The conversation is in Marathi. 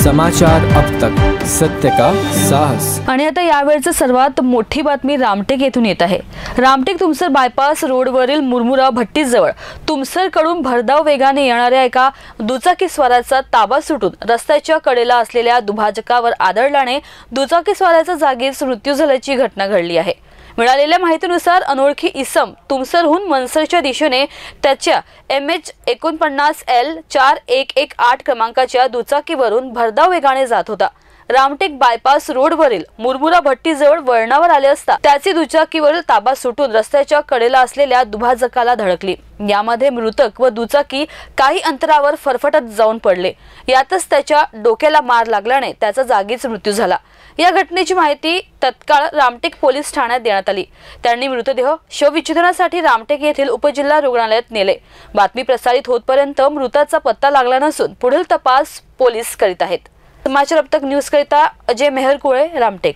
समाचार अब तक, सत्य का साहस। आणि आता यावेळची सर्वात मोठी बातमी रामटेक येथून येत आहे। रामटेक तुमसर बायपास रोडवरील मुरमुरा भट्टीजवळ तुमसरकडून भरधाव वेगाने येणाऱ्या एका दुचाकीस्वाराचा ताबा सुटून रस्त्याच्या कडेला असलेल्या दुभाजकावर आदळल्याने दुचाकीस्वाराचा जागीच मृत्यू झाल्याची घटना घडली आहे। मिळालेल्या माहितीनुसार अनोळखी इसम तुमसरहून मनसरच्या दिशेने त्याच्या MH49L4118 क्रमांकाच्या दुचाकीवरून भरधाव वेगाने जात होता। रामटेक बायपास रोडवरील मुरमुरा भट्टीजवळ वळणावर आले असता त्याची दुचाकीवरील ताबा सुटून रस्त्याच्या कडेला असलेल्या दुभाजकाला धडकली। यामध्ये मृतक व दुचाकी काही अंतरावर फरफटत जाऊन पडले। यातच त्याच्या डोक्याला मार लागल्याने त्याचा जागीच मृत्यू झाला। या घटनेची माहिती तत्काळ रामटेक पोलीस ठाण्यात देण्यात आली। त्यांनी मृतदेह शवविच्छेदनासाठी रामटेक येथील उपजिल्हा रुग्णालयात नेले। बातमी प्रसारित होतपर्यंत मृताचा पत्ता लागला नसून पुढील तपास पोलीस करीत आहेत। समाचार अब तक न्यूज करिता अजय मेहरकुळे, रामटेक।